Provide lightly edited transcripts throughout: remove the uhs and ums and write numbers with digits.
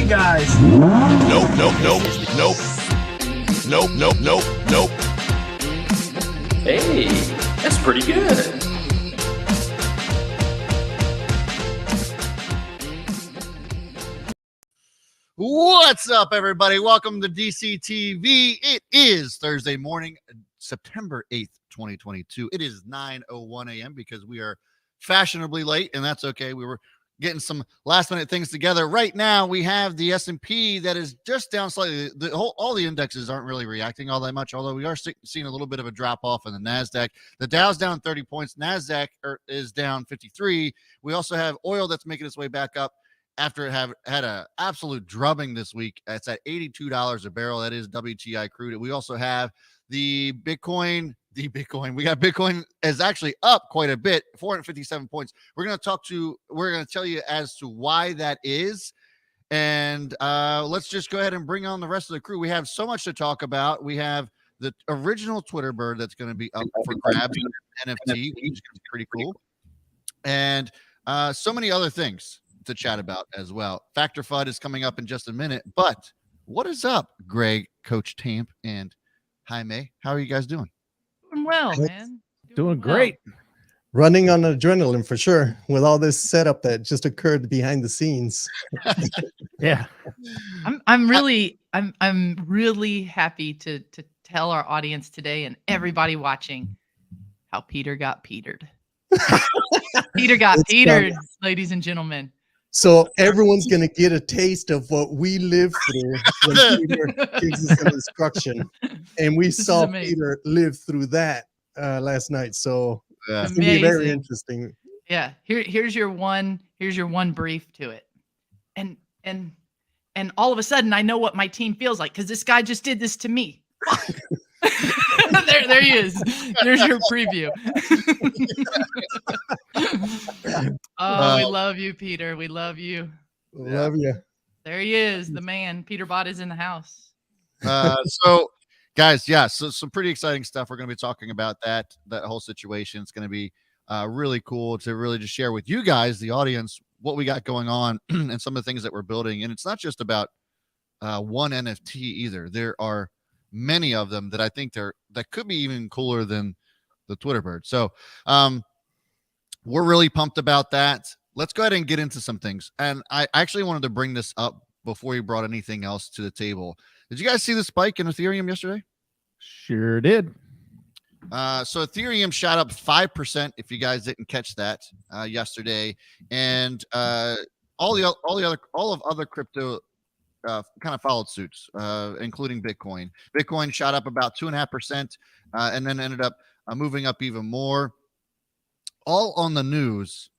guys. Nope, nope, nope, nope. Nope, nope, nope, nope. Hey, that's pretty good. What's up, everybody? Welcome to DCTV. It is Thursday morning, September 8th, 2022. It is 9:01 a.m. because we are fashionably late, and that's okay. We were getting some last-minute things together. Right now, we have the S&P that is just down slightly. All the indexes aren't really reacting all that much, although we are seeing a little bit of a drop-off in the NASDAQ. The Dow's down 30 points. NASDAQ is down 53. We also have oil that's making its way back up after it had an absolute drubbing this week. It's at $82 a barrel. That is WTI crude. We also have the Bitcoin. We got Bitcoin is actually up quite a bit, 457 points. We're going to tell you as to why that is. And let's just go ahead and bring on the rest of the crew. We have so much to talk about. We have the original Twitter bird that's going to be up for grabs, NFT, which is going to be pretty cool. And so many other things to chat about as well. Factor FUD is coming up in just a minute. But what is up, Greg, Coach Tamp, and Jaime? How are you guys doing? Doing well, man. Doing great. Running on adrenaline for sure with all this setup that just occurred behind the scenes. Yeah. I'm really happy to tell our audience today and everybody watching how Peter got petered. Peter got petered, ladies and gentlemen. So everyone's going to get a taste of what we lived through when Peter gives us an instruction. And we saw Peter live through that last night. So it's going to be very interesting. Yeah. Here's your one brief to it. And all of a sudden I know what my team feels like because this guy just did this to me. there he is. There's your preview. We love you, Peter. We love you. Love you. There he is, the man. Peter Bott is in the house. So guys, yeah, so some pretty exciting stuff. We're going to be talking about that whole situation. It's going to be really cool to really just share with you guys, the audience, what we got going on and some of the things that we're building. And it's not just about one NFT either. There are many of them that I think that could be even cooler than the Twitter bird. So we're really pumped about that. Let's go ahead and get into some things. And I actually wanted to bring this up before you brought anything else to the table. Did you guys see the spike in Ethereum yesterday? Sure did. So Ethereum shot up 5%. If you guys didn't catch that yesterday, and all of other crypto kind of followed suits, including Bitcoin. Bitcoin shot up about 2.5%, and then ended up moving up even more. All on the news,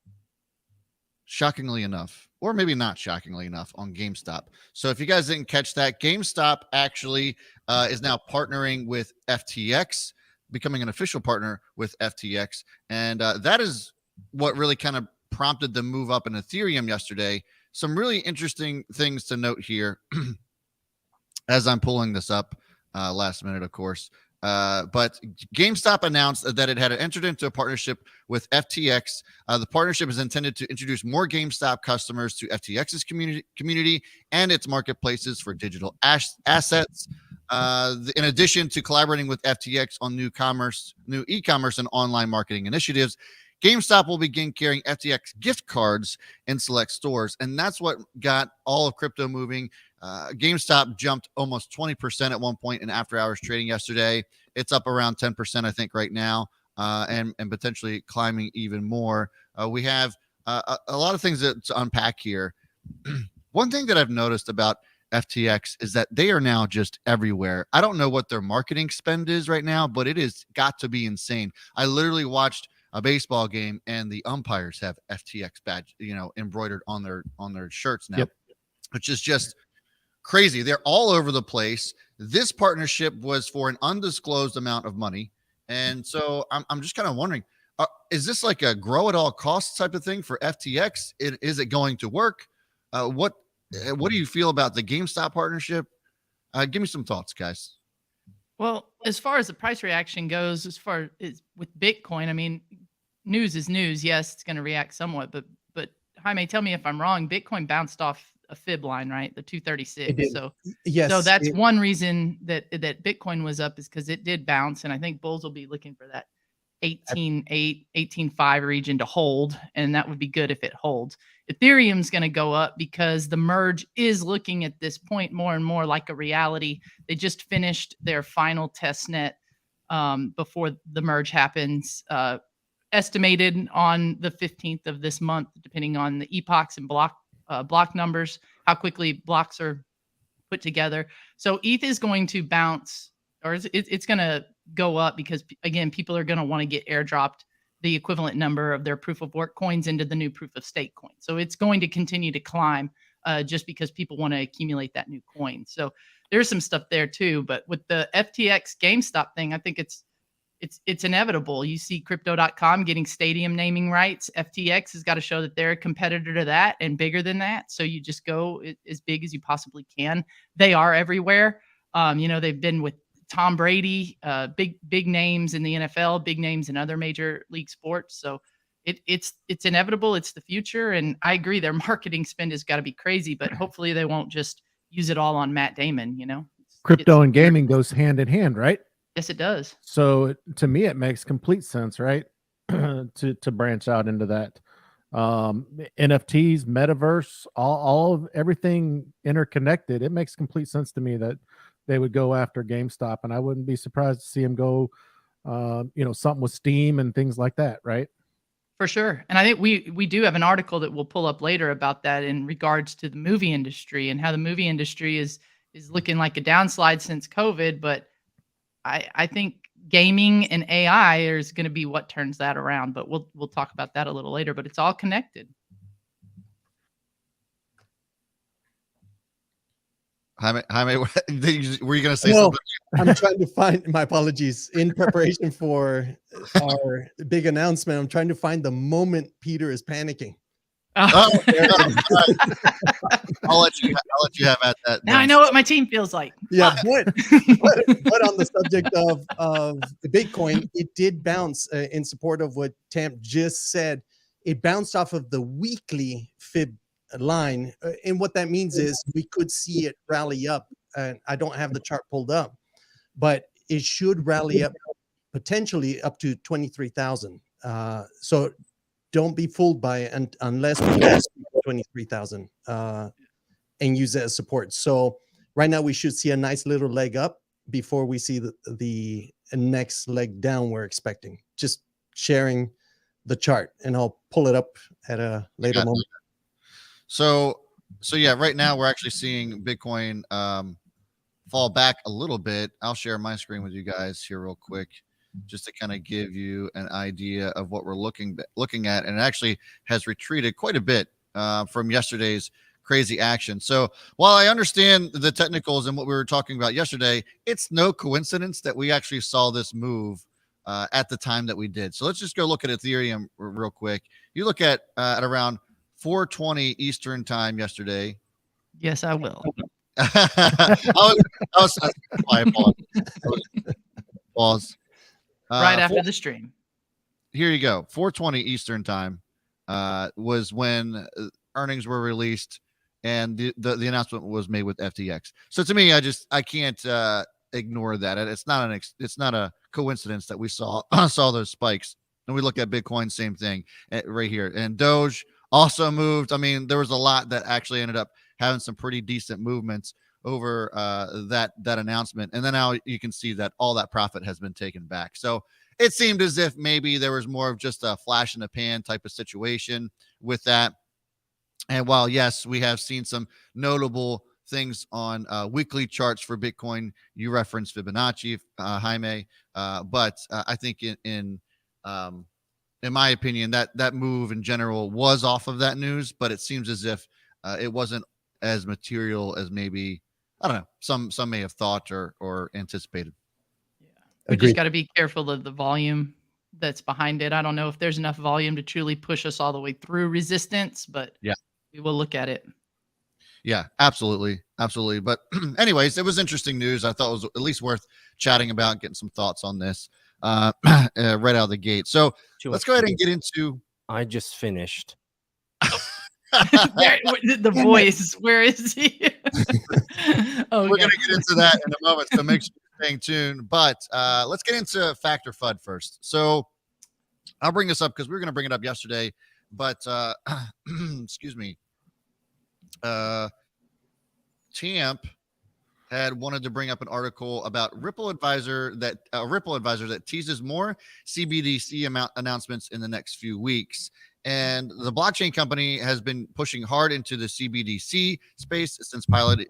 shockingly enough, or maybe not shockingly enough, on GameStop. So if you guys didn't catch that, GameStop actually is now partnering with FTX, becoming an official partner with FTX. And that is what really kind of prompted the move up in Ethereum yesterday. Some really interesting things to note here as I'm pulling this up last minute, of course. But GameStop announced that it had entered into a partnership with FTX. The partnership is intended to introduce more GameStop customers to FTX's community and its marketplaces for digital assets. In addition to collaborating with FTX on new e-commerce and online marketing initiatives, GameStop will begin carrying FTX gift cards in select stores, and that's what got all of crypto moving. GameStop jumped almost 20% at one point in after-hours trading yesterday. It's up around 10%, I think, right now, and potentially climbing even more. We have a lot of things to unpack here. One thing that I've noticed about FTX is that they are now just everywhere. I don't know what their marketing spend is right now, but it has got to be insane. I literally watched a baseball game and the umpires have FTX badge, embroidered on their shirts now, which is just crazy. They're all over the place. This partnership was for an undisclosed amount of money. And so I'm just kind of wondering, is this like a grow at all costs type of thing for FTX? Is it going to work? What do you feel about the GameStop partnership? Give me some thoughts, guys. Well, as far as the price reaction goes, as far as with Bitcoin, I mean, news is news. Yes, it's going to react somewhat, but Jaime, tell me if I'm wrong. Bitcoin bounced off a fib line, right? The It 236. did. So Yes. so that's one reason that Bitcoin was up, is because it did bounce, and I think bulls will be looking for that 18.8, 18.5 region to hold, and that would be good if it holds. Ethereum's going to go up because the merge is looking at this point more and more like a reality. They just finished their final test net before the merge happens, estimated on the 15th of this month, depending on the epochs and block numbers, how quickly blocks are put together. So ETH is going to bounce, or it's going to go up because, again, people are going to want to get airdropped the equivalent number of their proof of work coins into the new proof of stake coin. So it's going to continue to climb just because people want to accumulate that new coin. So there's some stuff there too. But with the FTX GameStop thing, I think it's inevitable. You see crypto.com getting stadium naming rights. FTX has got to show that they're a competitor to that and bigger than that. So you just go as big as you possibly can. They are everywhere. They've been with Tom Brady, big names in the NFL, big names in other major league sports. So it's inevitable. It's the future. And I agree, their marketing spend has got to be crazy, but hopefully they won't just use it all on Matt Damon, Crypto and gaming goes hand in hand, right? Yes, it does. So to me, it makes complete sense, right? to branch out into that. NFTs, metaverse, all of everything interconnected. It makes complete sense to me that they would go after GameStop, and I wouldn't be surprised to see them go, something with Steam and things like that, right? For sure. And I think we do have an article that we'll pull up later about that in regards to the movie industry and how the movie industry is looking like a downslide since COVID. But I think gaming and AI is going to be what turns that around. But we'll talk about that a little later. But it's all connected. Jaime, were you going to say No, something? I'm trying to find, my apologies, in preparation for our big announcement. I'm trying to find the moment Peter is panicking. Oh, I'll let you have at that. Now I know what my team feels like. Yeah, but on the subject of the Bitcoin, it did bounce in support of what Tamp just said. It bounced off of the weekly fib line, and what that means is we could see it rally up. And I don't have the chart pulled up, but it should rally up potentially up to 23,000. So don't be fooled by it unless we get 23,000 and use it as support. So right now we should see a nice little leg up before we see the next leg down we're expecting. Just sharing the chart, and I'll pull it up at a later moment. So yeah, right now we're actually seeing Bitcoin fall back a little bit. I'll share my screen with you guys here real quick, just to kind of give you an idea of what we're looking at. And it actually has retreated quite a bit from yesterday's crazy action. So while I understand the technicals and what we were talking about yesterday, it's no coincidence that we actually saw this move at the time that we did. So let's just go look at Ethereum real quick. You look at around 4:20 Eastern time yesterday. Yes, I will. Pause. Right after the stream. Here you go. 4:20 Eastern time was when earnings were released, and the announcement was made with FTX. So to me, I can't ignore that. It's not a coincidence that we saw those spikes. And we look at Bitcoin, same thing right here. And Doge also moved. I mean, there was a lot that actually ended up having some pretty decent movements over that announcement. And then now you can see that all that profit has been taken back. So it seemed as if maybe there was more of just a flash in the pan type of situation with that. And while, yes, we have seen some notable things on weekly charts for Bitcoin, you referenced Fibonacci, Jaime, but I think in my opinion, that move in general was off of that news, but it seems as if it wasn't as material as maybe, I don't know, some may have thought or anticipated. Yeah, we just got to be careful of the volume that's behind it. I don't know if there's enough volume to truly push us all the way through resistance, but yeah, we will look at it. Yeah, absolutely. But anyways, it was interesting news. I thought it was at least worth chatting about, getting some thoughts on this right out of the gate. So let's go ahead and get into. I just finished. The voice. Where is he? We're going to get into that in a moment, so make sure you're staying tuned. But let's get into Factor FUD first. So I'll bring this up because we were going to bring it up yesterday, but excuse me. Tamp had wanted to bring up an article about Ripple Advisor that teases more CBDC announcements in the next few weeks. And the blockchain company has been pushing hard into the CBDC space since piloting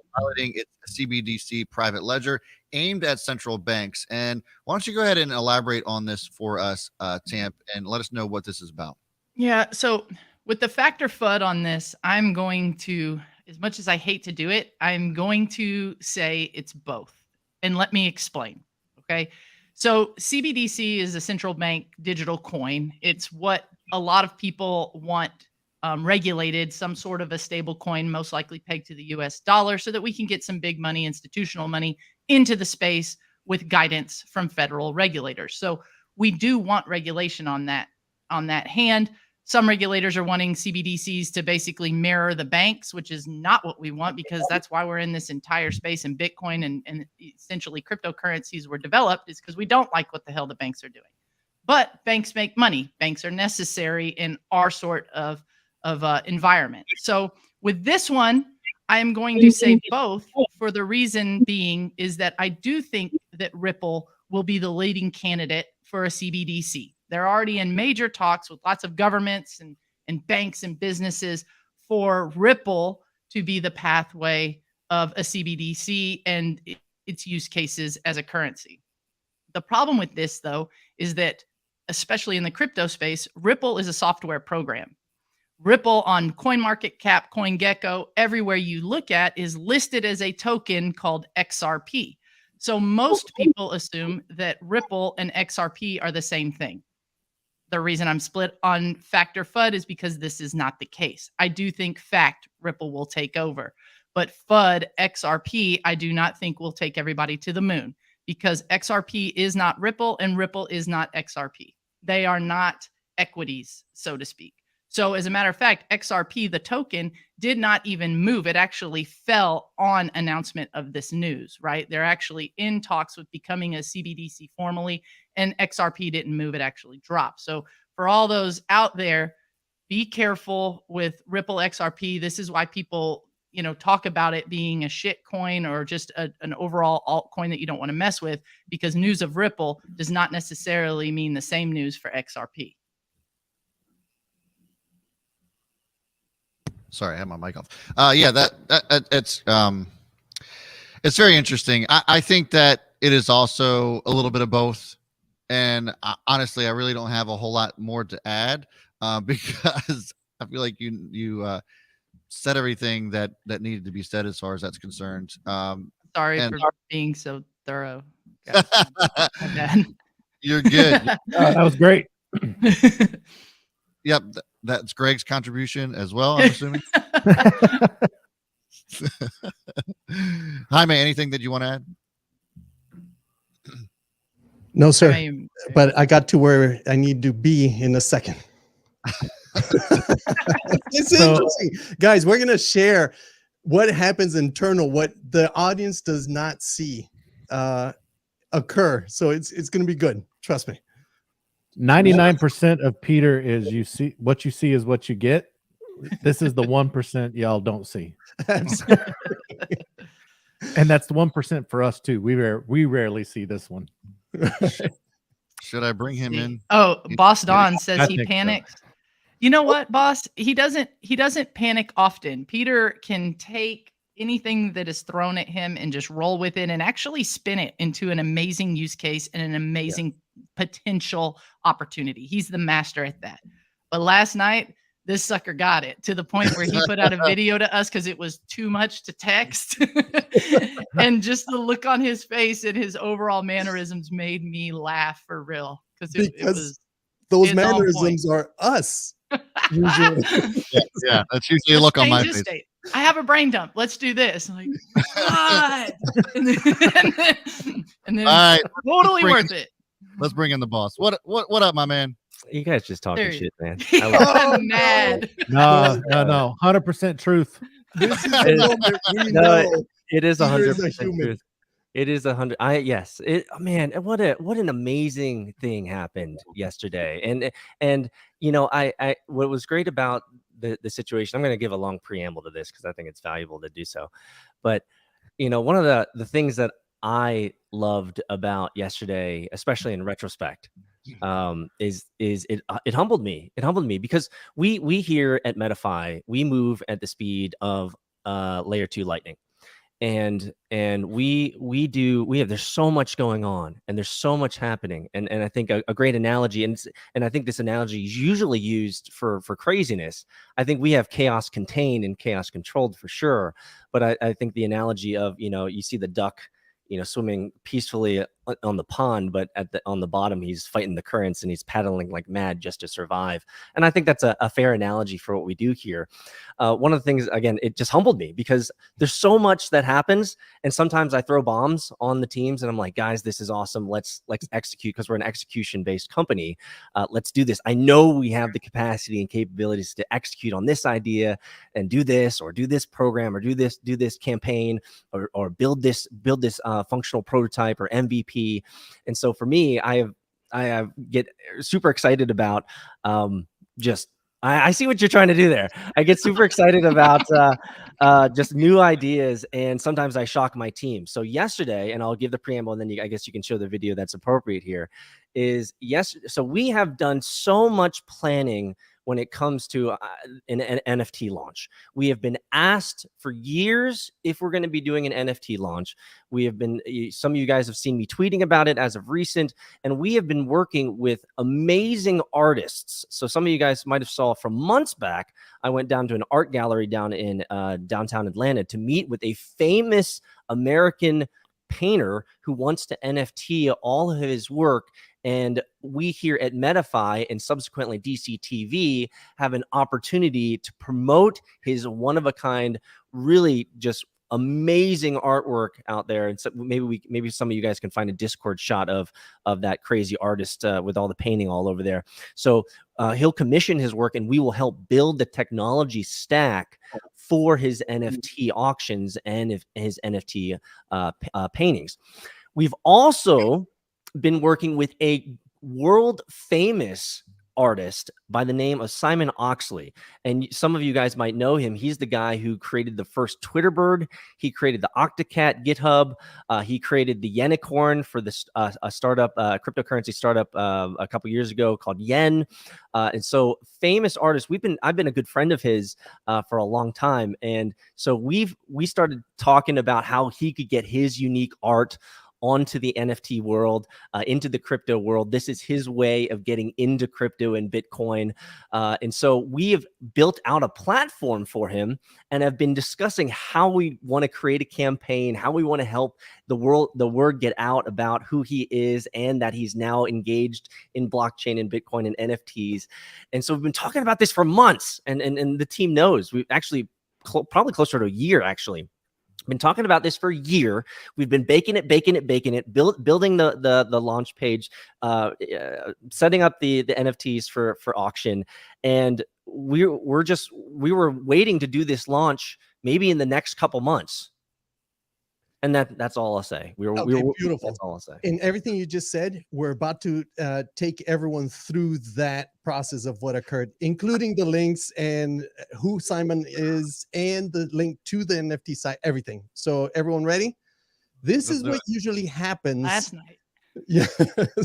its CBDC private ledger aimed at central banks. And why don't you go ahead and elaborate on this for us, Tamp, and let us know what this is about. Yeah. So with the Factor FUD on this, I'm going to, as much as I hate to do it, I'm going to say it's both. And let me explain. Okay. So CBDC is a central bank digital coin. It's what a lot of people want regulated, some sort of a stable coin, most likely pegged to the US dollar, so that we can get some big money, institutional money, into the space with guidance from federal regulators. So we do want regulation on that hand. Some regulators are wanting CBDCs to basically mirror the banks, which is not what we want, because that's why we're in this entire space, and Bitcoin and essentially cryptocurrencies were developed, is because we don't like what the hell the banks are doing. But banks make money. Banks are necessary in our sort of environment. So with this one, I am going to say both, for the reason being is that I do think that Ripple will be the leading candidate for a CBDC. They're already in major talks with lots of governments and banks and businesses for Ripple to be the pathway of a CBDC and its use cases as a currency. The problem with this, though, is that, especially in the crypto space, Ripple is a software program. Ripple on CoinMarketCap, CoinGecko, everywhere you look at, is listed as a token called XRP. So most people assume that Ripple and XRP are the same thing. The reason I'm split on Factor FUD is because this is not the case. I do think Ripple will take over. But FUD, XRP, I do not think will take everybody to the moon, because XRP is not Ripple and Ripple is not XRP. They are not equities, so to speak. So as a matter of fact, XRP, the token, did not even move. It actually fell on announcement of this news, right? They're actually in talks with becoming a CBDC formally, and XRP didn't move. It actually dropped. So for all those out there, be careful with Ripple XRP. This is why people, talk about it being a shit coin or just an overall altcoin that you don't want to mess with, because news of Ripple does not necessarily mean the same news for XRP. Sorry, I had my mic off. It's very interesting. I think that it is also a little bit of both. And honestly, I really don't have a whole lot more to add because I feel like you said everything that needed to be said as far as that's concerned. Sorry for being so thorough. You're good. That was great. Yep, that's Greg's contribution as well, I'm assuming. Jaime, anything that you want to add? No, sir. But I got to where I need to be in a second. It's interesting. Guys, we're going to share what happens internal, what the audience does not see occur. So it's going to be good. Trust me. 99% of Peter is what you see is what you get. This is the 1% y'all don't see. And that's the 1% for us too. We rarely see this one. Should I bring him in? Oh, Boss Don says he think panics. So. You know what, boss? He doesn't panic often. Peter can take anything that is thrown at him and just roll with it and actually spin it into an amazing use case and an amazing potential opportunity. He's the master at that. But last night, this sucker got it to the point where he put out a video to us because it was too much to text. And just the look on his face and his overall mannerisms made me laugh for real. Because those mannerisms are us. Usually. Yeah, that's usually a look on my face. State. I have a brain dump. Let's do this. I'm like, what? and then all right, totally worth it. Let's bring in the boss. What up, my man? You guys just talking There- shit, man. I love it. I'm mad. No, 100% truth. This is the moment we No, know It is Peter is a 100% human. truth. It is 100. Yes. Man, what an amazing thing happened yesterday. And I what was great about the situation. I'm going to give a long preamble to this because I think it's valuable to do so. But one of the things that I loved about yesterday, especially in retrospect, is it humbled me. It humbled me because we here at Metafy, we move at the speed of layer 2 lightning. And we have there's so much going on and there's so much happening, and I think a great analogy, and I think this analogy is usually used for craziness. I think we have chaos contained and chaos controlled for sure, but I think the analogy of you see the duck swimming peacefully on the pond, but on the bottom he's fighting the currents and he's paddling like mad just to survive. And I think that's a fair analogy for what we do here. One of the things, again, it just humbled me because there's so much that happens, and sometimes I throw bombs on the teams and I'm like, guys, this is awesome, let's execute, because we're an execution based company. Let's do this. I know we have the capacity and capabilities to execute on this idea and do this program or do this campaign or build this functional prototype or MVP. And so for me, I get super excited about I see what you're trying to do there. I get super excited about just new ideas, and sometimes I shock my team. So yesterday, and I'll give the preamble, and then I guess you can show the video that's appropriate here. So we have done so much planning when it comes to an NFT launch. We have been asked for years if we're going to be doing an NFT launch. We have been, some of you guys have seen me tweeting about it as of recent, and we have been working with amazing artists. So some of you guys might have saw from months back, I went down to an art gallery down in downtown Atlanta to meet with a famous American painter who wants to NFT all of his work. And we here at Metafy and subsequently DCTV have an opportunity to promote his one-of-a-kind, really just amazing artwork out there. And so maybe some of you guys can find a Discord shot of that crazy artist with all the painting all over there. So he'll commission his work, and we will help build the technology stack for his NFT auctions and his NFT paintings. We've also been working with a world famous artist by the name of Simon Oxley. And some of you guys might know him. He's the guy who created the first Twitter bird. He created the Octocat GitHub. He created the Yenicorn for the a startup, cryptocurrency startup a couple years ago called Yen. And so famous artist. I've been a good friend of his for a long time. And so we started talking about how he could get his unique art onto the NFT world, into the crypto world. This is his way of getting into crypto and Bitcoin. And so we have built out a platform for him and have been discussing how we want to create a campaign, how we want to help the word get out about who he is and that he's now engaged in blockchain and Bitcoin and NFTs. And so we've been talking about this for months, and the team knows. We've actually probably closer to a year, actually. Been talking about this for a year. We've been baking it, building the launch page, setting up the NFTs for auction, and we were waiting to do this launch maybe in the next couple months. And that's all I'll say. Beautiful. That's all I'll say. And everything you just said, we're about to take everyone through that process of what occurred, including the links and who Simon is and the link to the NFT site, everything. So everyone ready? This is what usually happens. Last night. Yeah,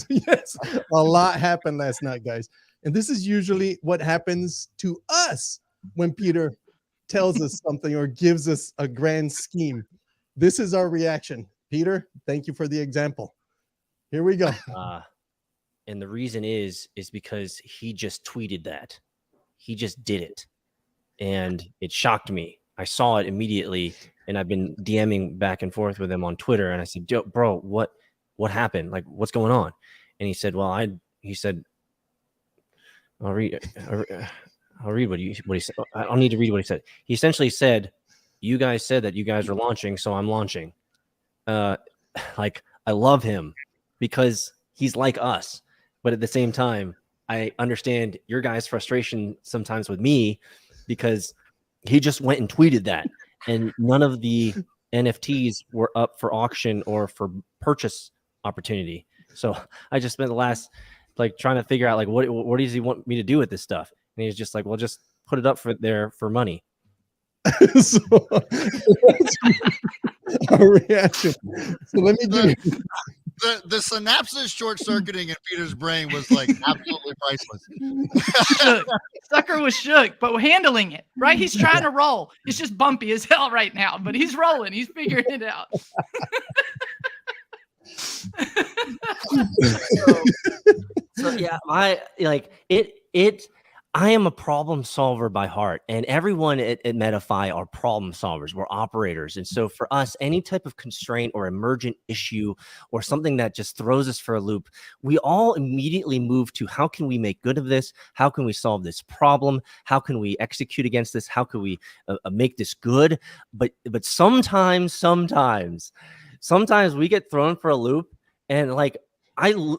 yes, a lot happened last night, guys. And this is usually what happens to us when Peter tells us something or gives us a grand scheme. This is our reaction. Peter, thank you for the example. Here we go. And the reason is because he just tweeted that. He just did it. And it shocked me. I saw it immediately, and I've been DMing back and forth with him on Twitter. And I said, bro, what happened? Like, what's going on? And he said, well, he said, I'll read what he said. I don't need to read what he said. He essentially said, you guys said that you guys are launching, so I'm launching. Like, I love him because he's like us, but at the same time, I understand your guys' frustration sometimes with me because he just went and tweeted that, and none of the NFTs were up for auction or for purchase opportunity. So I just spent the last like trying to figure out like what does he want me to do with this stuff, and he's just like, well, just put it up for money. So our reaction. So let me give you. The synapses short circuiting in Peter's brain was like absolutely priceless. Shook. Sucker was shook, but handling it, right? He's trying to roll. It's just bumpy as hell right now, but he's rolling. He's figuring it out. So yeah, I am a problem solver by heart, and everyone at Metafy are problem solvers. We're operators. And so for us, any type of constraint or emergent issue or something that just throws us for a loop, we all immediately move to how can we make good of this? How can we solve this problem? How can we execute against this? How can we make this good? But sometimes we get thrown for a loop, and like,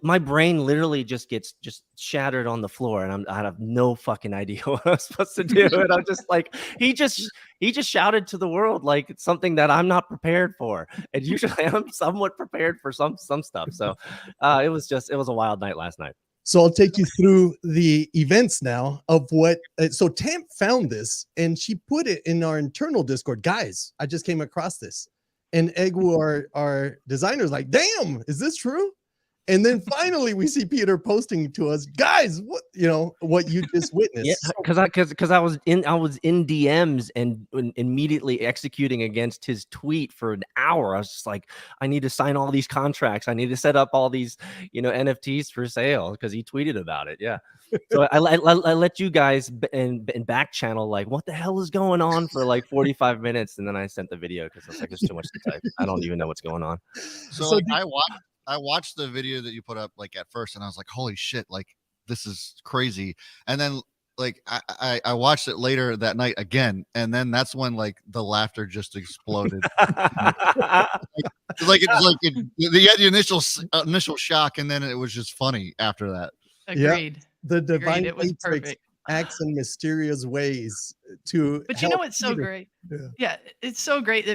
my brain literally just gets shattered on the floor, and I have no fucking idea what I'm supposed to do. And I'm just like, he just shouted to the world like it's something that I'm not prepared for, and usually I'm somewhat prepared for some stuff. So it was a wild night last night. So I'll take you through the events now of what. So Tamp found this and she put it in our internal Discord. Guys, I just came across this, and Egwu, our designer, is like, "Damn, is this true?" And then finally we see Peter posting to us, guys, what you just witnessed. Yeah, because I was in DMs and immediately executing against his tweet for an hour. I was just like, I need to sign all these contracts. I need to set up all these, NFTs for sale because he tweeted about it. Yeah. So I let you guys in back channel like, what the hell is going on for like 45 minutes, and then I sent the video because I was like, it's too much to type. I don't even know what's going on. So I watched the video that you put up like at first, and I was like, holy shit, like this is crazy. And then like I watched it later that night again, and then that's when like the laughter just exploded. the initial shock, and then it was just funny after that. Agreed. Yeah, the divine It was matrix perfect. acts in mysterious ways to. But you know what's so Peter. great? Yeah. It's so great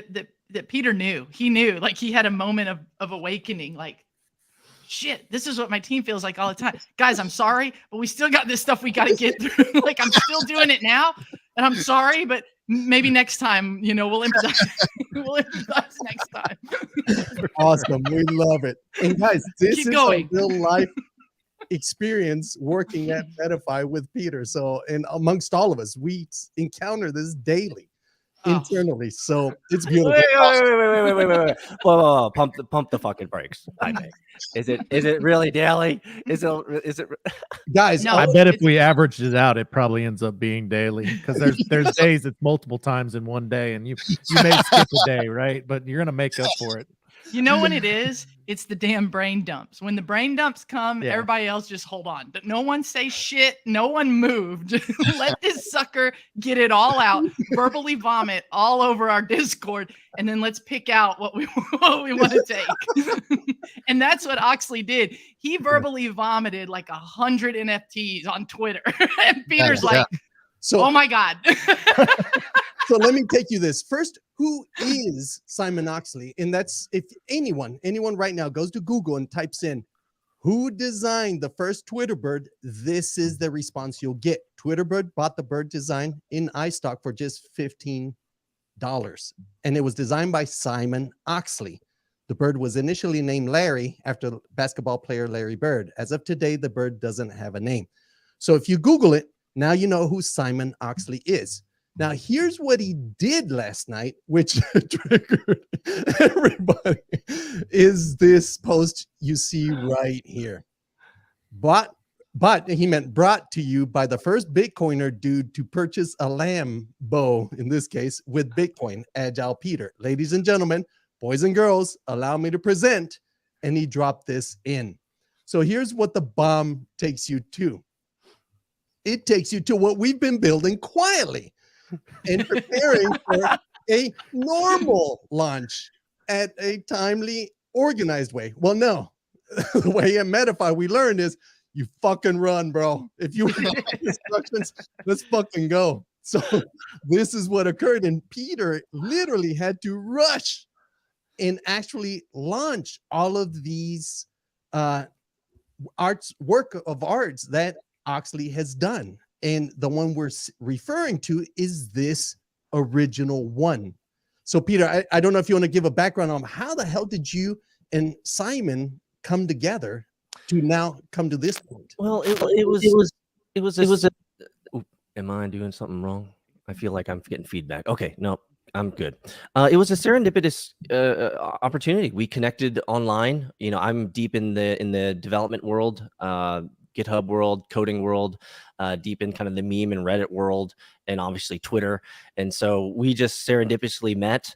that Peter knew. He knew, like he had a moment of awakening, like, shit, this is what my team feels like all the time. Guys, I'm sorry, but we still got this stuff we got to get through. Like, I'm still doing it now, and I'm sorry, but maybe next time, we'll empathize. We'll empathize next time. Awesome. We love it. And guys, this Keep is going. a real life experience working at Metafy with Peter. So, and amongst all of us, we encounter this daily. Internally, so it's beautiful. Wait. Whoa. Pump the fucking brakes. I think. Is it really daily? Is it Guys? No, I bet if we averaged it out, it probably ends up being daily, because there's days it's multiple times in one day, and you may skip a day, right? But you're gonna make up for it. You know when it is? It's the damn brain dumps. When the brain dumps come, everybody else just hold on. No one say shit. No one move. Just let this sucker get it all out. Verbally vomit all over our Discord, and then let's pick out what we want to take. And that's what Oxley did. He verbally vomited like 100 NFTs on Twitter, and Peter's like, so, "Oh my god." So let me take you this first. Who is Simon Oxley? And that's, if anyone right now goes to Google and types in who designed the first Twitter bird, this is the response you'll get. Twitter bird bought the bird design in iStock for just $15. And it was designed by Simon Oxley. The bird was initially named Larry after basketball player Larry Bird. As of today, the bird doesn't have a name. So if you Google it, now you know who Simon Oxley is. Now, here's what he did last night, which triggered everybody, is this post you see right here. But he meant brought to you by the first Bitcoiner dude to purchase a Lambo, in this case, with Bitcoin, Agile Peter. Ladies and gentlemen, boys and girls, allow me to present. And he dropped this in. So here's what the bomb takes you to. It takes you to what we've been building quietly and preparing for a normal launch at a timely, organized way. Well, no, the way at Metafy we learned is you fucking run, bro. If you want instructions, let's fucking go. So this is what occurred. And Peter literally had to rush and actually launch all of these work of arts that Oxley has done. And the one we're referring to is this original one. So Peter, I don't know if you want to give a background on how the hell did you and Simon come together to now come to this point? Well, it was am I doing something wrong? I feel like I'm getting feedback. Okay, no, I'm good. It was a serendipitous opportunity. We connected online. You know, I'm deep in the development world, GitHub world, coding world, deep in kind of the meme and Reddit world, and obviously Twitter. And so we just serendipitously met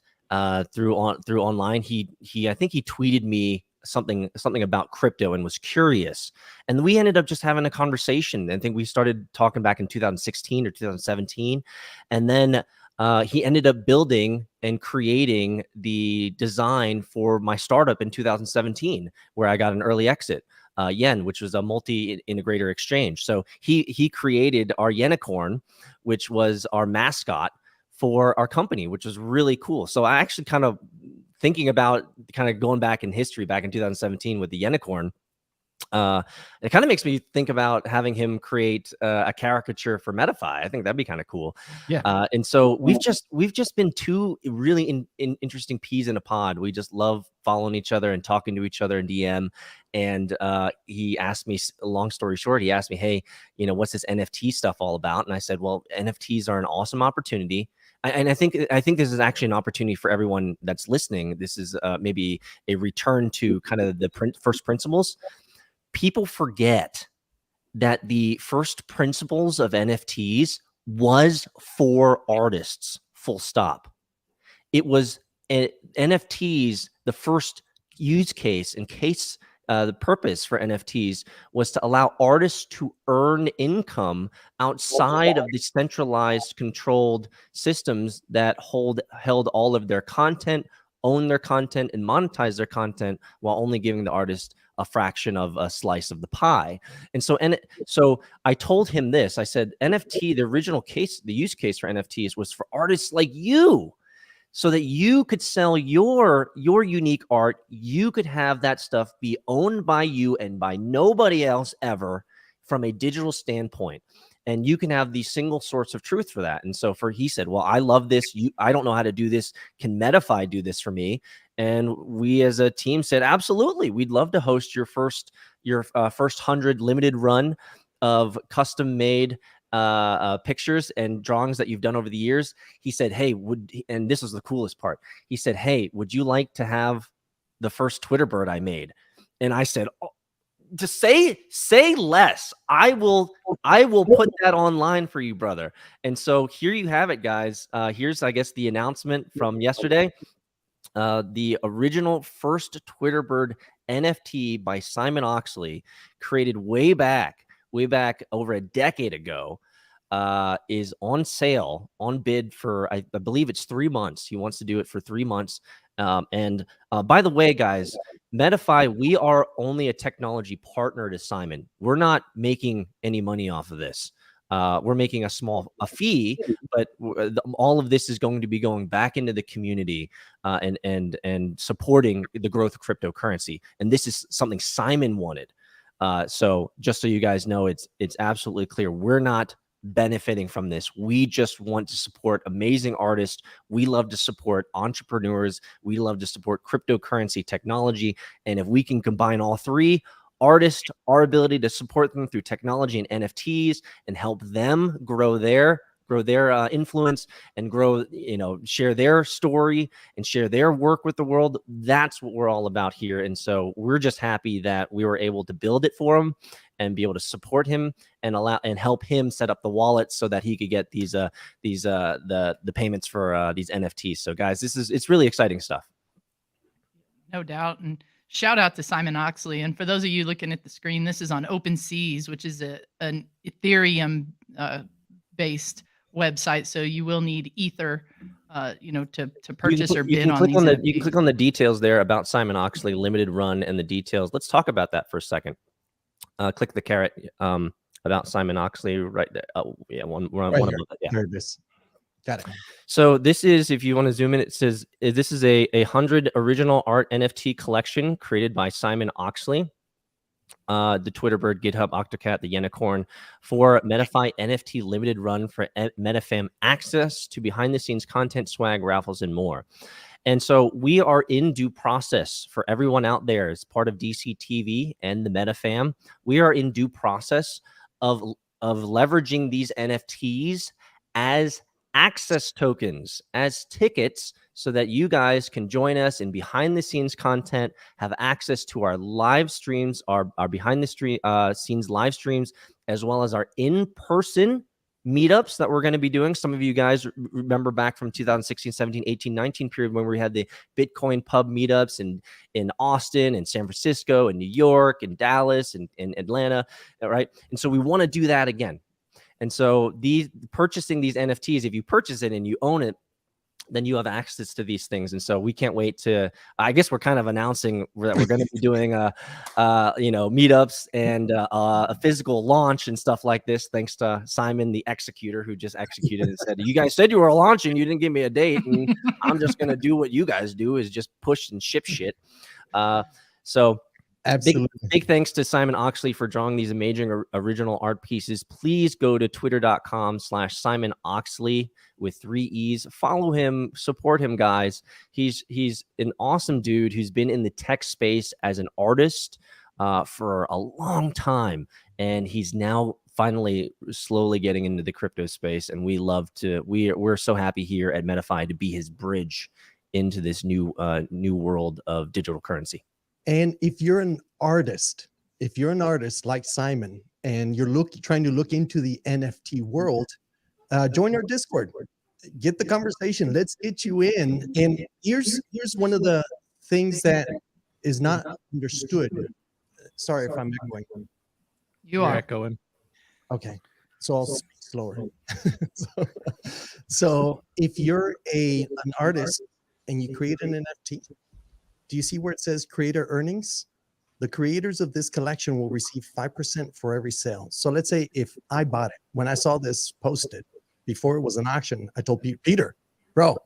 through online. I think he tweeted me something about crypto and was curious, and we ended up just having a conversation. I think we started talking back in 2016 or 2017, and then he ended up building and creating the design for my startup in 2017, where I got an early exit, Yen, which was a multi-integrator exchange. So he created our Yenicorn, which was our mascot for our company, which was really cool. So I actually kind of thinking about kind of going back in history, back in 2017 with the Yenicorn, it kind of makes me think about having him create a caricature for Metafy. I think that'd be kind of cool. Yeah. And so we've just been two really interesting peas in a pod. We just love following each other and talking to each other in DM. And he asked me, long story short, he asked me, hey, you know, what's this NFT stuff all about? And I said, well, NFTs are an awesome opportunity. And I think this is actually an opportunity for everyone that's listening. This is maybe a return to kind of the first principles. People forget that the first principles of NFTs was for artists, full stop. It was NFTs, the first use case and case, the purpose for NFTs was to allow artists to earn income outside of the centralized controlled systems that held all of their content, own their content, and monetize their content while only giving the artist a fraction of a slice of the pie. And so I told him this. I said, NFT, the original case, the use case for NFTs was for artists like you, so that you could sell your unique art. You could have that stuff be owned by you and by nobody else ever from a digital standpoint. And you can have the single source of truth for that. And so he said, well, I love this. I don't know how to do this. Can Metafy do this for me? And we as a team said, absolutely. We'd love to host your first 100 limited run of custom made pictures and drawings that you've done over the years. He said, hey, and this was the coolest part. He said, hey, would you like to have the first Twitter bird I made? And I said, oh, just say less. I will put that online for you, brother. And so here you have it, guys. Here's, I guess, the announcement from yesterday. The original first Twitter bird NFT by Simon Oxley, created way back over a decade ago, is on sale, on bid for, I believe it's 3 months. He wants to do it for 3 months. And by the way, guys, Metafy, we are only a technology partner to Simon. We're not making any money off of this. We're making a fee, but all of this is going to be going back into the community and supporting the growth of cryptocurrency. And this is something Simon wanted. So just so you guys know, it's absolutely clear. We're not benefiting from this. We just want to support amazing artists. We love to support entrepreneurs. We love to support cryptocurrency technology. And if we can combine all three, artists, our ability to support them through technology and NFTs and help them grow their influence and grow, share their story and share their work with the world. That's what we're all about here. And so we're just happy that we were able to build it for him and be able to support him and help him set up the wallet so that he could get the payments for these NFTs. So guys, it's really exciting stuff. No doubt. And shout out to Simon Oxley. And for those of you looking at the screen, this is on OpenSeas, which is an Ethereum based website. So you will need Ether, to purchase or bid on these. You can click on the details there about Simon Oxley limited run and the details. Let's talk about that for a second. click the carrot about Simon Oxley right there. Oh, yeah, one Right above here. it, yeah. There it is. Got it. So this is, if you want to zoom in, it says this is a 100 original art NFT collection created by Simon Oxley, the Twitter bird, GitHub, Octocat, the Unicorn, for MetaFi NFT limited run for MetaFam access to behind the scenes content, swag, raffles, and more. And so we are in due process for everyone out there as part of DCTV and the MetaFam. We are in due process of leveraging these NFTs as access tokens, as tickets, so that you guys can join us in behind the scenes content, have access to our live streams, our behind the scenes live streams, as well as our in-person meetups that we're going to be doing. Some of you guys remember back from 2016, 17, 18, 19 period when we had the Bitcoin pub meetups in Austin and San Francisco and New York and Dallas and Atlanta, right? And so we want to do that again. And so purchasing these NFTs, if you purchase it and you own it, then you have access to these things. And so we can't wait to, I guess we're kind of announcing that we're going to be doing meetups and a physical launch and stuff like this, thanks to Simon, the executor, who just executed and said, you guys said you were launching, you didn't give me a date, and I'm just going to do what you guys do, is just push and ship shit. So Absolutely. Big thanks to Simon Oxley for drawing these amazing original art pieces. Please go to twitter.com/Simon Oxley with 3 E's. Follow him, support him, guys. He's an awesome dude who's been in the tech space as an artist for a long time. And he's now finally slowly getting into the crypto space. And we're so happy here at MetaFi to be his bridge into this new world of digital currency. And if you're an artist like Simon, and you're trying to look into the NFT world, join our Discord. Get the conversation. Let's get you in. And here's one of the things that is not understood. Sorry if I'm echoing. You are echoing. Okay, so I'll speak slower. so if you're an artist and you create an NFT, do you see where it says creator earnings? The creators of this collection will receive 5% for every sale. So let's say if I bought it, when I saw this posted before it was an auction, I told Peter, bro,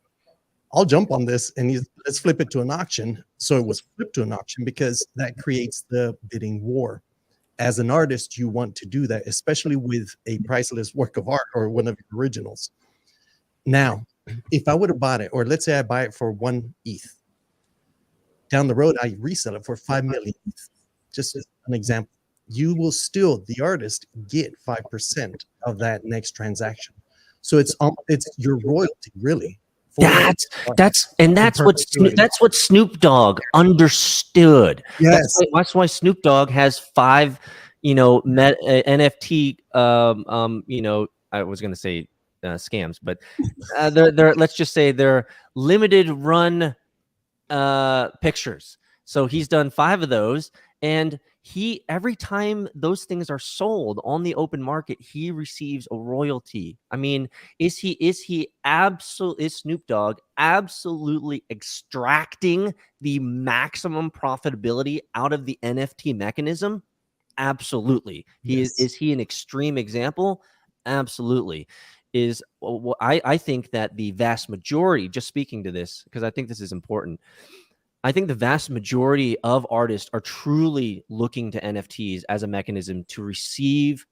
I'll jump on this and let's flip it to an auction. So it was flipped to an auction because that creates the bidding war. As an artist, you want to do that, especially with a priceless work of art or one of your originals. Now, if I would have bought it, or let's say I buy it for 1 ETH, down the road, I resell it for 5 million. Just as an example, you will still, the artist, get 5% of that next transaction. So it's your royalty, really. That's what Snoop Dogg understood. Yes, that's why Snoop Dogg has 5, NFT. I was going to say scams, but they're let's just say they're limited run pictures. So he's done 5 of those, and every time those things are sold on the open market, he receives a royalty. I mean, is Snoop Dogg absolutely extracting the maximum profitability out of the NFT mechanism? Absolutely. Is he an extreme example? Absolutely. I think that the vast majority, just speaking to this, because I think this is important, I think the vast majority of artists are truly looking to NFTs as a mechanism to receive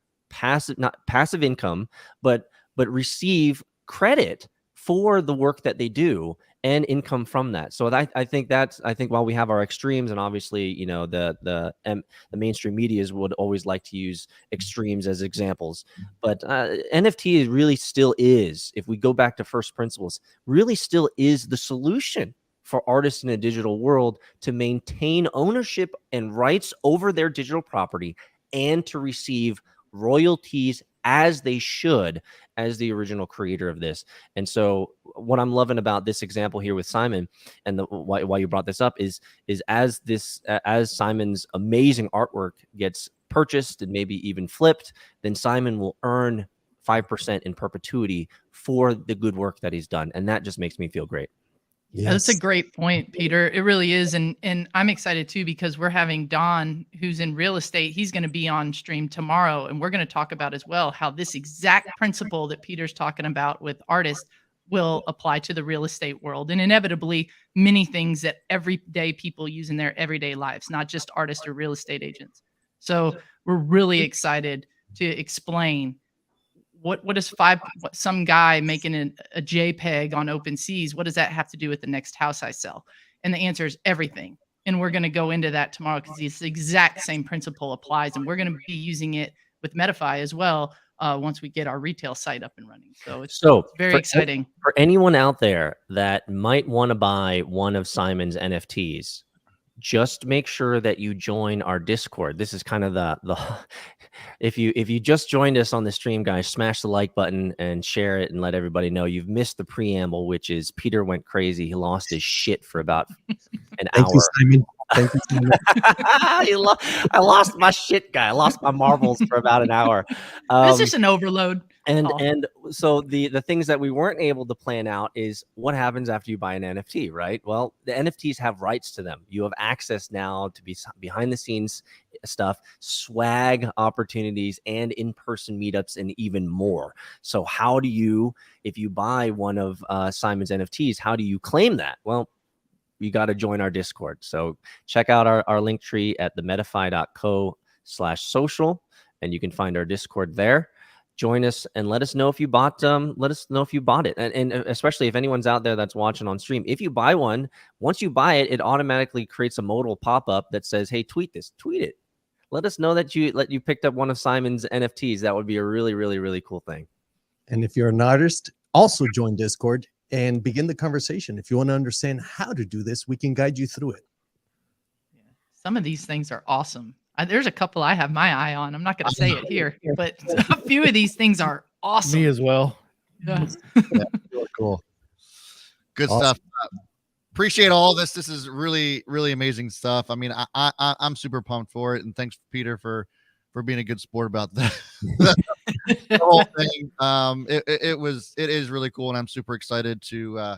not passive income, but receive credit for the work that they do and income from that. So I think while we have our extremes, and obviously, the mainstream medias would always like to use extremes as examples, but NFT really still is, if we go back to first principles, really still is the solution for artists in a digital world to maintain ownership and rights over their digital property and to receive royalties as they should as the original creator of this. And so what I'm loving about this example here with Simon, and why you brought this up, is as Simon's amazing artwork gets purchased and maybe even flipped, then Simon will earn 5% in perpetuity for the good work that he's done. And that just makes me feel great. That's a great point, Peter. It really is. And I'm excited too, because we're having Don, who's in real estate. He's going to be on stream tomorrow. And we're going to talk about as well how this exact principle that Peter's talking about with artists will apply to the real estate world. And inevitably, many things that everyday people use in their everyday lives, not just artists or real estate agents. So we're really excited to explain what is some guy making a JPEG on OpenSeas, what does that have to do with the next house I sell? And the answer is everything. And we're going to go into that tomorrow because the exact same principle applies. And we're going to be using it with Medify as well once we get our retail site up and running. So it's very exciting. For anyone out there that might want to buy one of Simon's NFTs, just make sure that you join our Discord. This is kind of the if you just joined us on the stream, guys, smash the like button and share it and let everybody know. You've missed the preamble, which is Peter went crazy. He lost his shit for about an hour. Thank you, Simon. Thank you, Simon. I lost my shit, guy. I lost my marbles for about an hour. It's just an overload. And so the things that we weren't able to plan out is what happens after you buy an NFT, right? Well, the NFTs have rights to them. You have access now to be behind the scenes stuff, swag opportunities, and in-person meetups, and even more. So how do you, if you buy one of Simon's NFTs, how do you claim that? Well, you got to join our Discord. So check out our link tree at themedify.co/social, and you can find our Discord there. Join us and let us know if you bought it. And especially if anyone's out there that's watching on stream, if you buy one, once you buy it, it automatically creates a modal pop-up that says, hey, tweet this, tweet it. Let us know that you picked up one of Simon's NFTs. That would be a really, really, really cool thing. And if you're an artist, also join Discord and begin the conversation. If you want to understand how to do this, we can guide you through it. Yeah. Some of these things are awesome. There's a couple I have my eye on. I'm not going to say it here, but a few of these things are awesome. Me as well. Yeah. Really cool. Good stuff. Appreciate all this. This is really, really amazing stuff. I mean, I'm super pumped for it, and thanks, Peter, for being a good sport about that. The whole thing. It is really cool, and I'm super excited to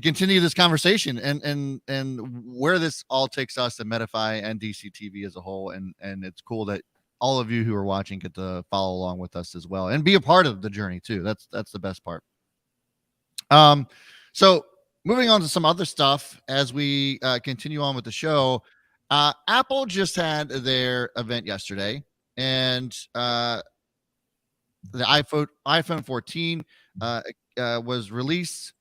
continue this conversation and where this all takes us at Medify and DCTV as a whole. And it's cool that all of you who are watching get to follow along with us as well and be a part of the journey too. That's the best part. So moving on to some other stuff as we continue on with the show. Apple just had their event yesterday, and the iPhone 14 was released.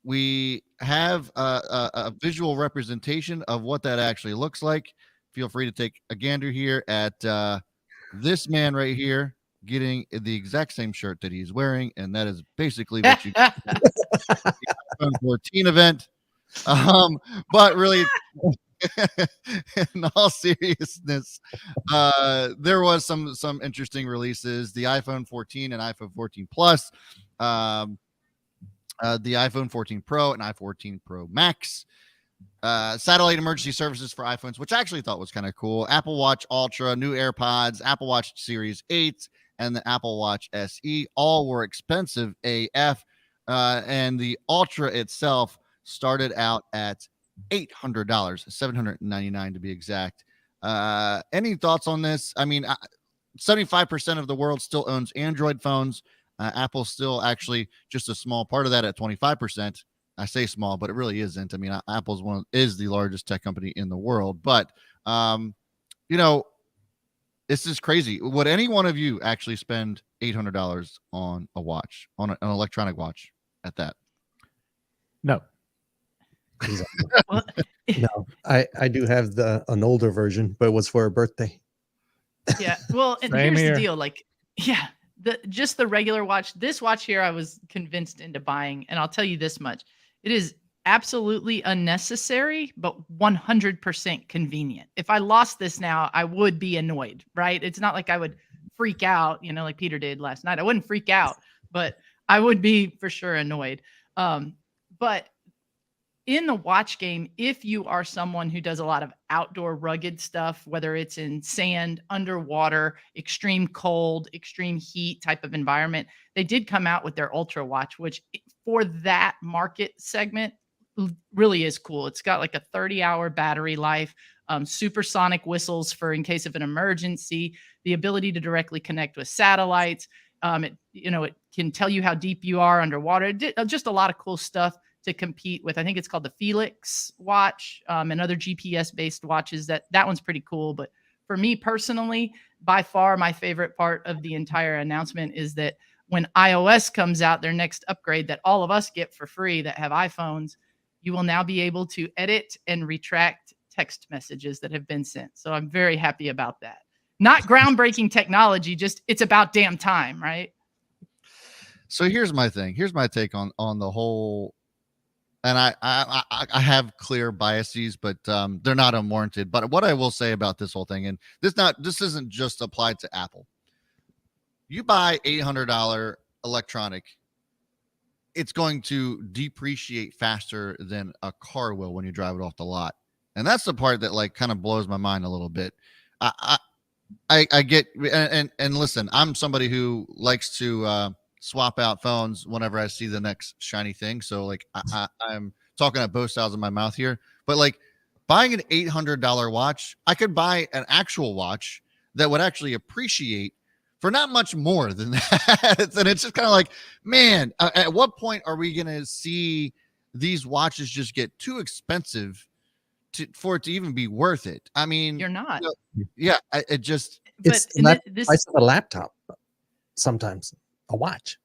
We have a visual representation of what that actually looks like. Feel free to take a gander here at this man right here getting the exact same shirt that he's wearing, and that is basically what you get at the iPhone 14 event. But really, in all seriousness, there was some interesting releases. The iPhone 14 and iPhone 14 Plus. The iPhone 14 Pro and iPhone 14 Pro Max, satellite emergency services for iPhones, which I actually thought was kind of cool. Apple Watch Ultra, new AirPods, Apple Watch Series 8, and the Apple Watch SE. All were expensive AF, and the Ultra itself started out at $800, $799 to be exact. Any thoughts on this? I mean, 75% of the world still owns Android phones. Apple's still actually just a small part of that at 25%. I say small, but it really isn't. I mean, Apple's is the largest tech company in the world. But, this is crazy. Would any one of you actually spend $800 on a watch, on an electronic watch at that? No. No, I do have an older version, but it was for a birthday. Yeah. Well, and Same here's here. the deal. Like, yeah. Just the regular watch. This watch here, I was convinced into buying, and I'll tell you this much: it is absolutely unnecessary, but 100% convenient. If I lost this now, I would be annoyed, right? It's not like I would freak out, like Peter did last night. I wouldn't freak out, but I would be for sure annoyed. But in the watch game, if you are someone who does a lot of outdoor rugged stuff, whether it's in sand, underwater, extreme cold, extreme heat type of environment, they did come out with their Ultra watch, which for that market segment really is cool. It's got like a 30-hour battery life, supersonic whistles for in case of an emergency, the ability to directly connect with satellites. It can tell you how deep you are underwater. Just a lot of cool stuff to compete with. I think it's called the Felix watch, and other GPS based watches. That one's pretty cool. But for me personally, by far my favorite part of the entire announcement is that when iOS comes out, their next upgrade that all of us get for free that have iPhones, you will now be able to edit and retract text messages that have been sent. So I'm very happy about that. Not groundbreaking technology, just it's about damn time, right? So here's my thing. Here's my take on the whole. And I have clear biases, but they're not unwarranted. But what I will say about this whole thing, and this isn't just applied to Apple. You buy $800 electronic, it's going to depreciate faster than a car will when you drive it off the lot. And that's the part that like kind of blows my mind a little bit. I get, and listen, I'm somebody who likes to swap out phones whenever I see the next shiny thing. So like I'm talking at both sides of my mouth here, but like buying an $800 watch, I could buy an actual watch that would actually appreciate for not much more than that. And it's just kind of like, man, at what point are we going to see these watches just get too expensive for it to even be worth it? I mean, you're not. Yeah, it just. It's the price of a laptop. Sometimes a watch.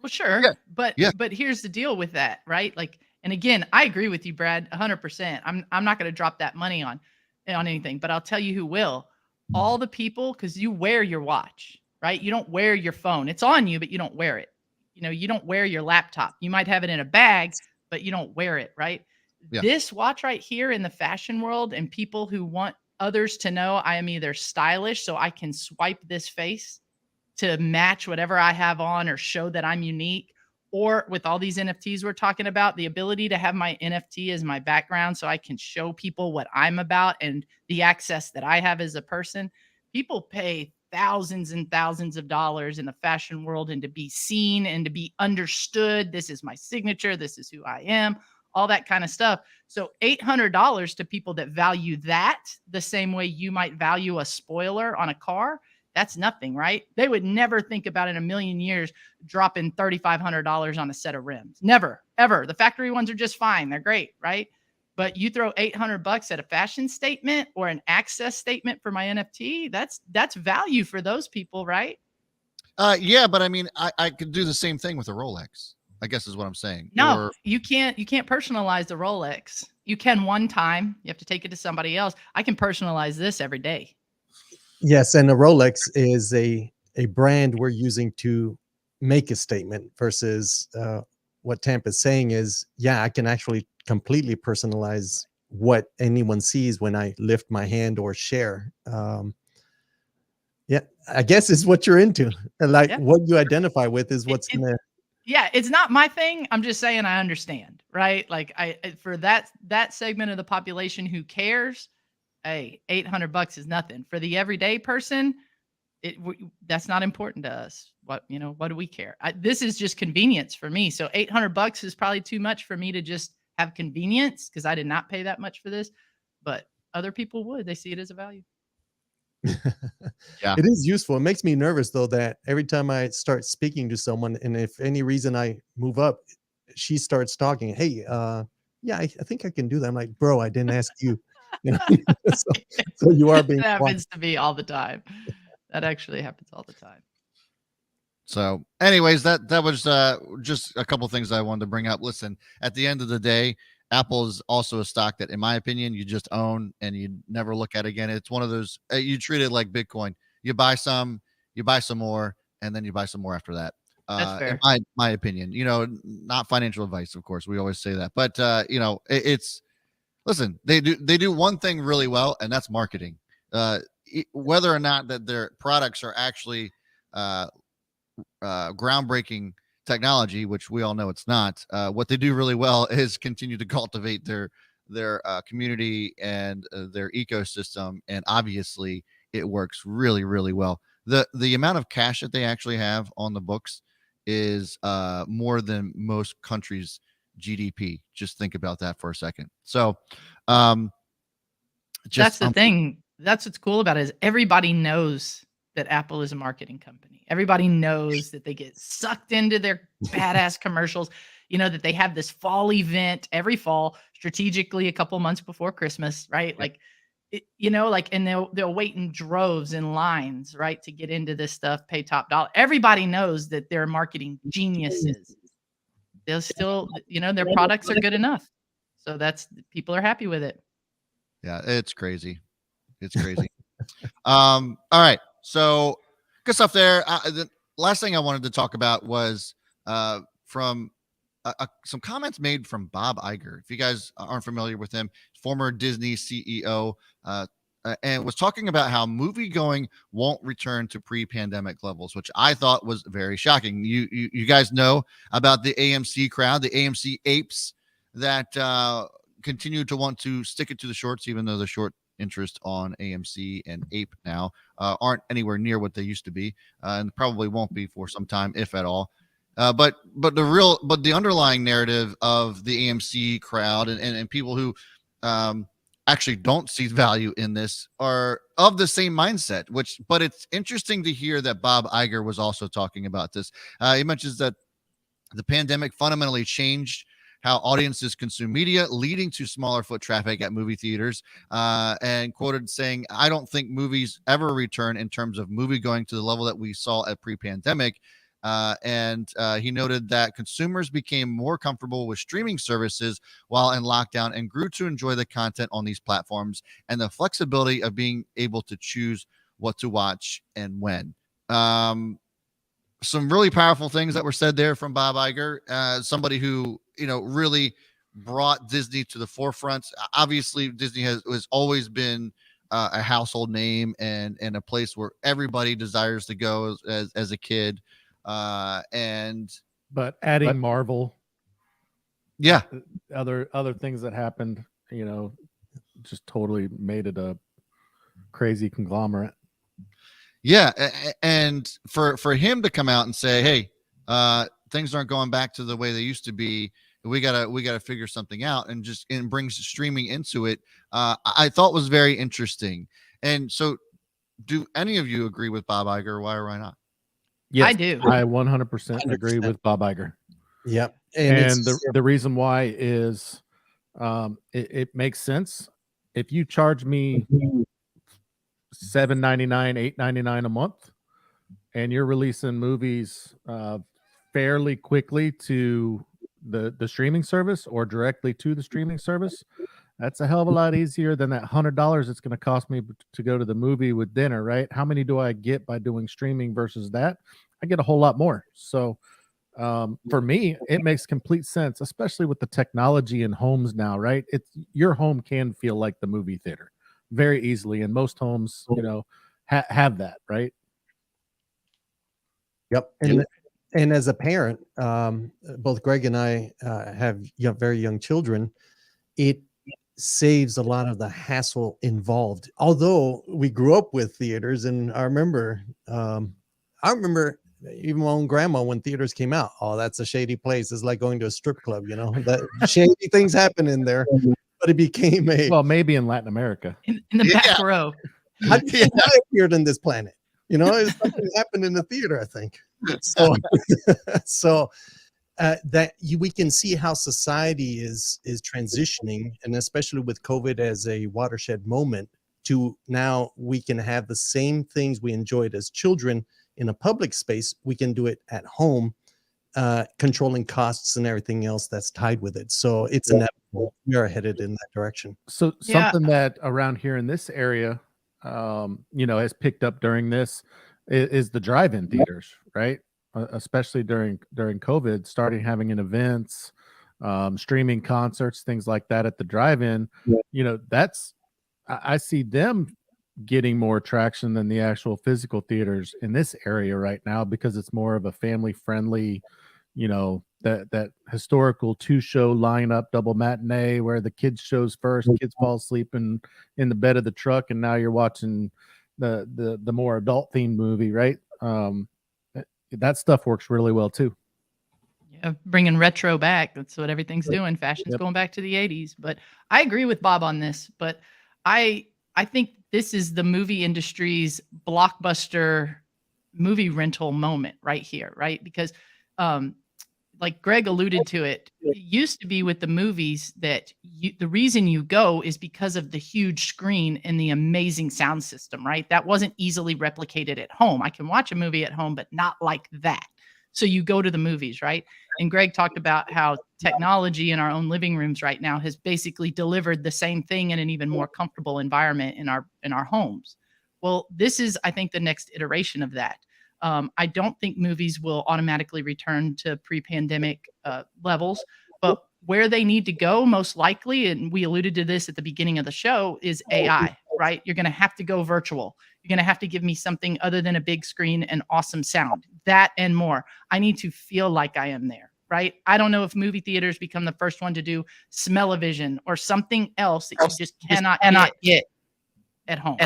Well, sure, but here's the deal with that, right? Like, and again, I agree with you, Brad, 100%. I'm not going to drop that money on anything, but I'll tell you who will. All the people, because you wear your watch. Right? You don't wear your phone. It's on you, but you don't wear it. You don't wear your laptop. You might have it in a bag, but you don't wear it, right? Yeah. This watch right here in the fashion world and people who want others to know I am either stylish, so I can swipe this face to match whatever I have on or show that I'm unique, or with all these NFTs we're talking about, the ability to have my NFT as my background so I can show people what I'm about and the access that I have as a person. People pay thousands and thousands of dollars in the fashion world and to be seen and to be understood. This is my signature. This is who I am, all that kind of stuff. So $800 to people that value that the same way you might value a spoiler on a car, that's nothing, right? They would never think about in a million years dropping $3,500 on a set of rims. Never, ever. The factory ones are just fine. They're great, right? But you throw $800 at a fashion statement or an access statement for my NFT, that's value for those people, right? Yeah, but I mean, I could do the same thing with a Rolex, I guess is what I'm saying. No, you can't personalize the Rolex. You can one time. You have to take it to somebody else. I can personalize this every day. Yes, and a Rolex is a brand we're using to make a statement versus what Tamp is saying is, yeah, I can actually completely personalize what anyone sees when I lift my hand or share. Yeah, I guess is what you're into. Like what you identify with is what's in there. Yeah, it's not my thing. I'm just saying I understand, right? Like for that segment of the population who cares, hey, $800 is nothing. For the everyday person, that's not important to us. What do we care? This is just convenience for me. So $800 is probably too much for me to just have convenience because I did not pay that much for this, but other people would. They see it as a value. Yeah, it is useful. It makes me nervous though that every time I start speaking to someone, and if any reason I move up, she starts talking. Hey, yeah, I think I can do that. I'm like, bro, I didn't ask you. So you are being. That happens to me all the time. That actually happens all the time. So, anyways, that was just a couple things I wanted to bring up. Listen, at the end of the day, Apple is also a stock that, in my opinion, you just own and you never look at again. It's one of those you treat it like Bitcoin. You buy some more, and then you buy some more after that. That's fair. In my opinion, not financial advice, of course. We always say that, but it's listen. They do one thing really well, and that's marketing. Whether or not that their products are actually groundbreaking technology, which we all know it's not. What they do really well is continue to cultivate their community and their ecosystem, and obviously it works really, really well. The amount of cash that they actually have on the books is more than most countries GDP. Just think about that for a second. So, that's the thing. That's what's cool about it, is everybody knows that Apple is a marketing company. Everybody knows that they get sucked into their badass commercials. You know, that they have this fall event every fall, strategically a couple months before Christmas, right? Like, you know, like, and they'll wait in droves in lines, right, to get into this stuff, pay top dollar. Everybody knows that they're marketing geniuses. They'll still, you know, their products are good enough. So people are happy with it. Yeah, it's crazy. It's crazy. All right. So good stuff there. The last thing I wanted to talk about was from some comments made from Bob Iger. If you guys aren't familiar with him, former Disney CEO, and was talking about how movie going won't return to pre-pandemic levels, which I thought was very shocking. You guys know about the AMC crowd, the AMC apes that continue to want to stick it to the shorts, even though the short interest on AMC and ape now aren't anywhere near what they used to be, and probably won't be for some time, if at all. But the underlying narrative of the AMC crowd and people who actually don't see value in this are of the same mindset. But it's interesting to hear that Bob Iger was also talking about this. He mentions that the pandemic fundamentally changed how audiences consume media, leading to smaller foot traffic at movie theaters, and quoted saying, "I don't think movies ever return in terms of movie going to the level that we saw at pre-pandemic." And he noted that consumers became more comfortable with streaming services while in lockdown and grew to enjoy the content on these platforms and the flexibility of being able to choose what to watch and when. Some really powerful things that were said there from Bob Iger, somebody who, you know, really brought Disney to the forefront. Obviously, Disney has always been a household name and a place where everybody desires to go as a kid. But adding Marvel, yeah, other things that happened, you know, just totally made it a crazy conglomerate. Yeah, and for him to come out and say, "Hey, things aren't going back to the way they used to be. We gotta figure something out," and brings streaming into it, I thought was very interesting. And so, do any of you agree with Bob Iger? Why or why not? Yes, I do. I 100% agree with Bob Iger. Yep. And the reason why is it makes sense. If you charge me $7.99, $8.99 a month, and you're releasing movies fairly quickly to the streaming service or directly to the streaming service, that's a hell of a lot easier than that $100 it's going to cost me to go to the movie with dinner, right? How many do I get by doing streaming versus that? I get a whole lot more. So for me, it makes complete sense, especially with the technology in homes now, right? Your home can feel like the movie theater very easily, and most homes, you know, have that, right? Yep. And as a parent, both Greg and I have very young children. It saves a lot of the hassle involved. Although we grew up with theaters, and I remember even my own grandma, when theaters came out, "Oh, that's a shady place. It's like going to a strip club, you know, that shady things happen in there." But it became maybe in Latin America, in the back row. I appeared in this planet, you know, something happened in the theater, I think. So we can see how society is transitioning, and especially with COVID as a watershed moment, to now we can have the same things we enjoyed as children in a public space. We can do it at home, controlling costs and everything else that's tied with it. So it's inevitable. We are headed in that direction. So something that around here in this area, you know, has picked up during this is the drive-in theaters, right? Especially during COVID, starting having events, streaming concerts, things like that at the drive-in. You know, I see them getting more traction than the actual physical theaters in this area right now, because it's more of a family-friendly, you know, that historical 2-show lineup, double matinee, where the kids shows first, kids fall asleep in the bed of the truck, and now you're watching the more adult themed movie, right? That stuff works really well too. bringing retro back. That's what everything's doing. Fashion's going back to the 80s. But I agree with Bob on this. But I think this is the movie industry's blockbuster movie rental moment right here, right? Because like Greg alluded to it, it used to be with the movies that the reason you go is because of the huge screen and the amazing sound system, right? That wasn't easily replicated at home. I can watch a movie at home, but not like that. So you go to the movies, right? And Greg talked about how technology in our own living rooms right now has basically delivered the same thing in an even more comfortable environment in our homes. Well, this is, I think, the next iteration of that. I don't think movies will automatically return to pre-pandemic levels, but where they need to go most likely, and we alluded to this at the beginning of the show, is AI, right? You're going to have to go virtual. You're going to have to give me something other than a big screen and awesome sound, that and more. I need to feel like I am there, right? I don't know if movie theaters become the first one to do smell-o-vision or something else that you just cannot get at home.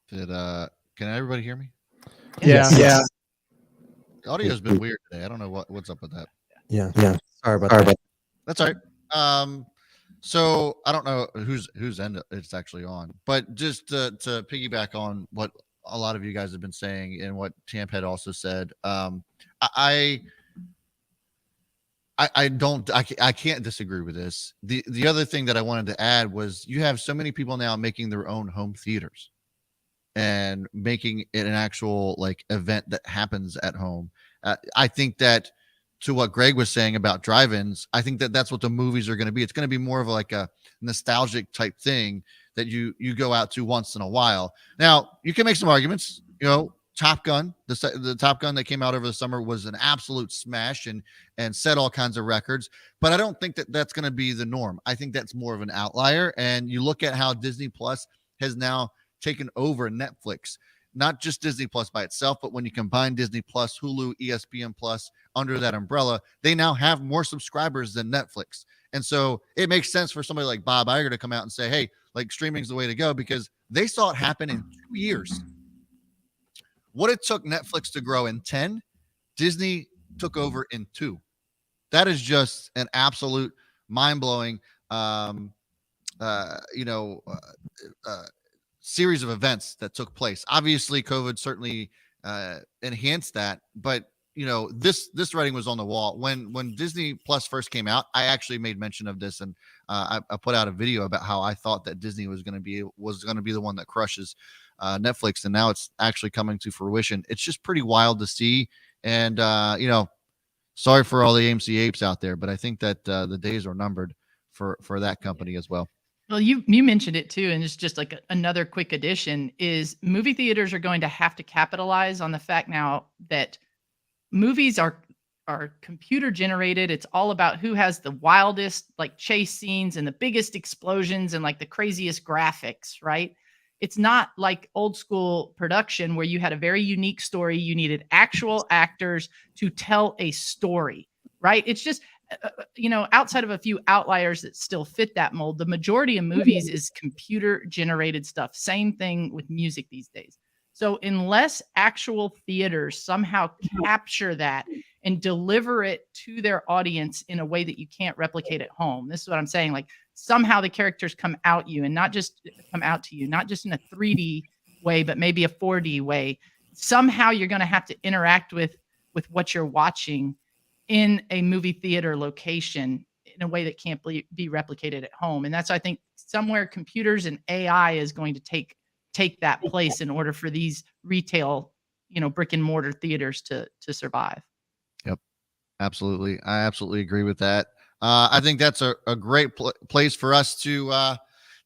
Can everybody hear me? Yeah. The audio's been weird today. I don't know what's up with that. Yeah. Sorry about that. That's all right. So I don't know whose end it's actually on, but just to piggyback on what a lot of you guys have been saying and what Champ had also said, I can't disagree with this. The other thing that I wanted to add was you have so many people now making their own home theaters and making it an actual like event that happens at home. I think that, to what Greg was saying about drive-ins, I think that that's what the movies are going to be. It's going to be more of like a nostalgic type thing that you go out to once in a while. Now, you can make some arguments. You know, Top Gun, the Top Gun that came out over the summer was an absolute smash and set all kinds of records. But I don't think that that's going to be the norm. I think that's more of an outlier. And you look at how Disney Plus has now taken over Netflix, not just Disney Plus by itself, but when you combine Disney Plus, Hulu, ESPN Plus under that umbrella, they now have more subscribers than Netflix. And so it makes sense for somebody like Bob Iger to come out and say, hey, like streaming's the way to go, because they saw it happen in 2 years. What it took Netflix to grow in 10, Disney took over in 2. That is just an absolute mind-blowing, series of events that took place. Obviously, COVID certainly enhanced that, but this writing was on the wall when Disney Plus first came out. I actually made mention of this, and I put out a video about how I thought that Disney was going to be the one that crushes Netflix, and now it's actually coming to fruition. It's just pretty wild to see, and sorry for all the AMC apes out there, but I think that the days are numbered for that company as well. Well, you mentioned it too, and it's just like another quick addition is movie theaters are going to have to capitalize on the fact now that movies are computer generated. It's all about who has the wildest like chase scenes and the biggest explosions and like the craziest graphics, right? It's not like old school production where you had a very unique story. You needed actual actors to tell a story, right? It's just outside of a few outliers that still fit that mold, the majority of movies is computer generated stuff. Same thing with music these days. So unless actual theaters somehow capture that and deliver it to their audience in a way that you can't replicate at home, this is what I'm saying. Like somehow the characters come out you and not just come out to you, not just in a 3D way, but maybe a 4D way. Somehow you're going to have to interact with what you're watching in a movie theater location in a way that can't be replicated at home. And that's, I think, somewhere computers and AI is going to take that place in order for these retail, brick and mortar theaters to survive. Yep. Absolutely. I absolutely agree with that. I think that's a great place for us to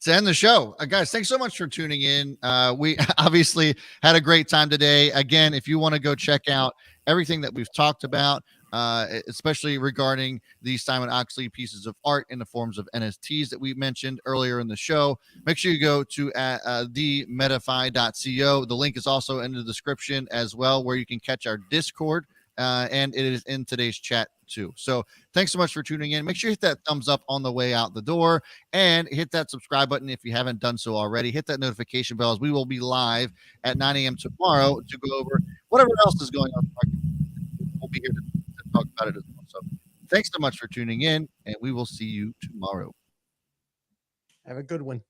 end the show. Guys, thanks so much for tuning in. We obviously had a great time today. Again, if you want to go check out everything that we've talked about, especially regarding the Simon Oxley pieces of art in the forms of NFTs that we mentioned earlier in the show, make sure you go to themetafy.co. The link is also in the description as well, where you can catch our Discord, and it is in today's chat too. So thanks so much for tuning in. Make sure you hit that thumbs up on the way out the door and hit that subscribe button if you haven't done so already. Hit that notification bell, as we will be live at 9 a.m. tomorrow to go over whatever else is going on in the market, we'll be here to talk about it as well. So thanks so much for tuning in, and we will see you tomorrow. Have a good one.